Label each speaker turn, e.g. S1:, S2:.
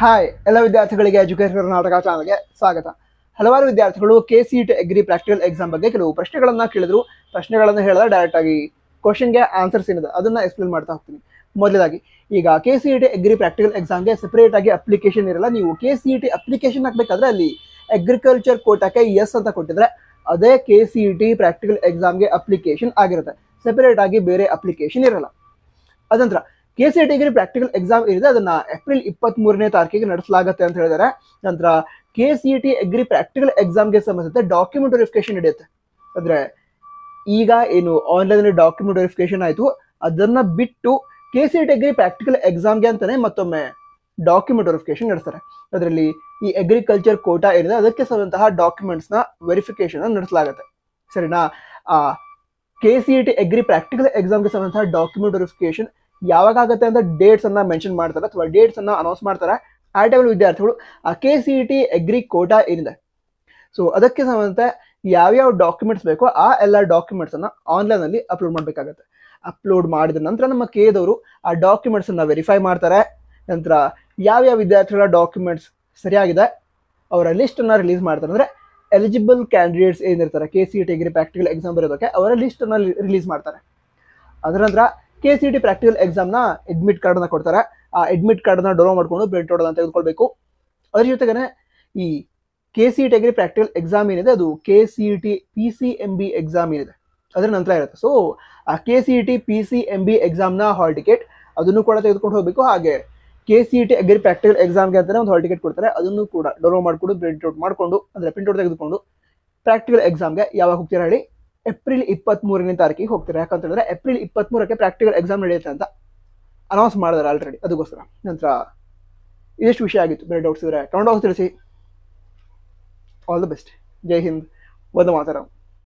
S1: Hi ಎಲ್ಲ ವಿದ್ಯಾರ್ಥಿಗಳಿಗೆ education Karnataka ಚಾನಲ್ಗೆ ಸ್ವಾಗತ. ಹಲವಾರು ವಿದ್ಯಾರ್ಥಿಗಳು KCET ಅಗ್ರಿ ಪ್ರಾಕ್ಟಿಕಲ್ ಎಕ್ಸಾಮ್ ಬಗ್ಗೆ ಕೆಲವು ಪ್ರಶ್ನೆಗಳನ್ನ ಕೇಳಿದ್ರು. ಪ್ರಶ್ನೆಗಳನ್ನು ಹೇಳಿದ್ರೆ ಡೈರೆಕ್ಟ್ ಆಗಿ ಕ್ವಶನ್ಗೆ ಆನ್ಸರ್ಸ್ ಏನಿದೆ ಅದನ್ನ ಎಕ್ಸ್ಪ್ಲೇನ್ ಮಾಡ್ತಾ ಹೋಗ್ತೀನಿ. ಮೊದಲಾಗಿ ಈಗ KCET ಅಗ್ರಿ ಪ್ರಾಕ್ಟಿಕಲ್ ಎಕ್ಸಾಮ್ಗೆ ಸೆಪರೇಟ್ ಆಗಿ ಅಪ್ಲಿಕೇಶನ್ ಇರಲ್ಲ. ನೀವು KCET ಅಪ್ಲಿಕೇಶನ್ ಹಾಕ್ಬೇಕಾದ್ರೆ ಅಲ್ಲಿ ಅಗ್ರಿಕಲ್ಚರ್ ಕೋಟಾಕ್ಕೆ ಎಸ್ ಅಂತ ಕೊಟ್ಟಿದ್ರೆ ಅದೇ KCET ಪ್ರಾಕ್ಟಿಕಲ್ ಎಕ್ಸಾಮ್ಗೆ ಅಪ್ಲಿಕೇಶನ್ ಆಗಿರುತ್ತೆ. ಸೆಪರೇಟ್ ಆಗಿ ಬೇರೆ ಅಪ್ಲಿಕೇಶನ್ ಇರಲ್ಲ. ಅದಂತರ KCET ಅಗ್ರಿ ಪ್ರಾಕ್ಟಿಕಲ್ ಎಕ್ಸಾಮ್ ಏನಿದೆ ಅದನ್ನ ಏಪ್ರಿಲ್ 23ನೇ ತಾರೀಕಿಗೆ ನಡೆಸಲಾಗುತ್ತೆ ಅಂತ ಹೇಳಿದ್ದಾರೆ. ನಂತರ KCET ಅಗ್ರಿ ಪ್ರಾಕ್ಟಿಕಲ್ ಎಕ್ಸಾಮ್ಗೆ ಸಂಬಂಧಿಸಿದ ಡಾಕ್ಯುಮೆಂಟ್ ವೆರಿಫಿಕೇಶನ್ ನಡೆಯುತ್ತೆ. ಅಂದ್ರೆ ಈಗ ಏನು ಆನ್ಲೈನ್ ಡಾಕ್ಯುಮೆಂಟ್ ವೆರಿಫಿಕೇಶನ್ ಆಯಿತು, ಅದನ್ನ ಬಿಟ್ಟು KCET ಅಗ್ರಿ ಪ್ರಾಕ್ಟಿಕಲ್ ಎಕ್ಸಾಮ್ಗೆ ಅಂತಾನೆ ಮತ್ತೊಮ್ಮೆ ಡಾಕ್ಯುಮೆಂಟ್ ವೆರಿಫಿಕೇಶನ್ ನಡೆಸ್ತಾರೆ. ಅದರಲ್ಲಿ ಈ ಅಗ್ರಿಕಲ್ಚರ್ ಕೋಟಾ ಏನಿದೆ ಅದಕ್ಕೆ ಸಂಬಂಧಂತಹ ಡಾಕ್ಯುಮೆಂಟ್ಸ್ನ ವೆರಿಫಿಕೇಶನ್ ನಡೆಸಲಾಗುತ್ತೆ. ಸರಿನಾ? KCET ಅಗ್ರಿ ಪ್ರಾಕ್ಟಿಕಲ್ ಎಕ್ಸಾಮ್ಗೆ ಸಂಬಂಧಂತಹ ಡಾಕ್ಯುಮೆಂಟ್ ವೆರಿಫಿಕೇಶನ್ ಯಾವಾಗ ಆಗುತ್ತೆ ಅಂತ ಡೇಟ್ಸ್ ಅನ್ನ ಮೆನ್ಷನ್ ಮಾಡ್ತಾರೆ ಅಥವಾ ಡೇಟ್ಸ್ ಅನ್ನ ಅನೌನ್ಸ್ ಮಾಡ್ತಾರೆ. ಆ ಟೈಮಲ್ಲಿ ವಿದ್ಯಾರ್ಥಿಗಳು ಆ KCET ಅಗ್ರಿ ಕೋಟಾ ಏನಿದೆ ಸೊ ಅದಕ್ಕೆ ಸಂಬಂಧ ಯಾವ್ಯಾವ ಡಾಕ್ಯುಮೆಂಟ್ಸ್ ಬೇಕೋ ಆ ಎಲ್ಲ ಡಾಕ್ಯುಮೆಂಟ್ಸ್ ಅನ್ನ ಆನ್ಲೈನ್ ಅಲ್ಲಿ ಅಪ್ಲೋಡ್ ಮಾಡಬೇಕಾಗುತ್ತೆ. ಅಪ್ಲೋಡ್ ಮಾಡಿದ ನಂತರ ನಮ್ಮ ಕೇದವರು ಆ ಡಾಕ್ಯುಮೆಂಟ್ಸ್ ಅನ್ನ ವೆರಿಫೈ ಮಾಡ್ತಾರೆ. ನಂತರ ಯಾವ್ಯಾವ ವಿದ್ಯಾರ್ಥಿಗಳ ಡಾಕ್ಯುಮೆಂಟ್ಸ್ ಸರಿಯಾಗಿದೆ ಅವರ ಲಿಸ್ಟ್ ಅನ್ನ ರಿಲೀಸ್ ಮಾಡ್ತಾರೆ. ಅಂದ್ರೆ ಎಲಿಜಿಬಲ್ ಕ್ಯಾಂಡಿಡೇಟ್ಸ್ ಏನಿರ್ತಾರೆ KCET ಅಗ್ರಿ ಪ್ರಾಕ್ಟಿಕಲ್ ಎಕ್ಸಾಮ್ ಬರೋದಕ್ಕೆ ಅವರ ಲಿಸ್ಟ್ ಅನ್ನ ರಿಲೀಸ್ ಮಾಡ್ತಾರೆ. ಅದರ ನಂತರ KCET ಪ್ರಾಕ್ಟಿಕಲ್ ಎಕ್ಸಾಮ್ನ ಅಡ್ಮಿಟ್ ಕಾರ್ಡನ್ನ ಕೊಡ್ತಾರೆ. ಆ ಅಡ್ಮಿಟ್ ಕಾರ್ಡನ್ನ ಡೌನ್ಲೋಡ್ ಮಾಡ್ಕೊಂಡು ಪ್ರಿಂಟ್ ಔಟ್ ಅನ್ನು ತೆಗೆದುಕೊಳ್ಬೇಕು. ಅದ್ರ ಜೊತೆಗೆ ಈ KCET ಅಗ್ರಿ ಪ್ರಾಕ್ಟಿಕಲ್ ಎಕ್ಸಾಮ್ ಏನಿದೆ ಅದು KCET PCMB ಎಕ್ಸಾಮ್ ಏನಿದೆ ಅದರ ನಂತರ ಇರುತ್ತೆ. ಸೊ ಆ KCET PCMB ಎಕ್ಸಾಮ್ನ ಹಾಲ್ ಟಿಕೆಟ್ ಅದನ್ನು ಕೂಡ ತೆಗೆದುಕೊಂಡು ಹೋಗಬೇಕು. ಹಾಗೆ KCET ಅಗ್ರಿ ಪ್ರಾಕ್ಟಿಕಲ್ ಎಕ್ಸಾಮ್ಗೆ ಅಂತಾನೆ ಒಂದು ಹಾಲ್ ಟಿಕೆಟ್ ಕೊಡ್ತಾರೆ, ಅದನ್ನು ಕೂಡ ಡೌನ್ಲೋಡ್ ಮಾಡಿಕೊಂಡು ಪ್ರಿಂಟ್ ಔಟ್ ಮಾಡಿಕೊಂಡು ಅಂದರೆ ಪ್ರಿಂಟ್ ಔಟ್ ತೆಗೆದುಕೊಂಡು ಪ್ರಾಕ್ಟಿಕಲ್ ಎಕ್ಸಾಮ್ಗೆ ಯಾವಾಗ ಹೋಗ್ತೀರಾ ಹೇಳಿ? ಏಪ್ರಿಲ್ 23ನೇ ತಾರೀಕಿಗೆ ಹೋಗ್ತಾರೆ. ಯಾಕಂತ ಹೇಳಿದ್ರೆ ಏಪ್ರಿಲ್ 23ಕ್ಕೆ ಪ್ರಾಕ್ಟಿಕಲ್ ಎಕ್ಸಾಮ್ ನಡೆಯುತ್ತೆ ಅಂತ ಅನೌನ್ಸ್ ಮಾಡಿದಾರೆ ಆಲ್ರೆಡಿ, ಅದಕ್ಕೋಸ್ಕರ. ನಂತರ ಇದಷ್ಟು ವಿಷಯ ಆಗಿತ್ತು. ಬೇರೆ ಡೌಟ್ಸ್ ಇದ್ರೆ ಕಮೆಂಟ್ ಬಾಕ್ಸ್ ತಿಳಿಸಿ. All the best. ಜೈ ಹಿಂದ್, ವಂದೇ ಮಾತರಂ.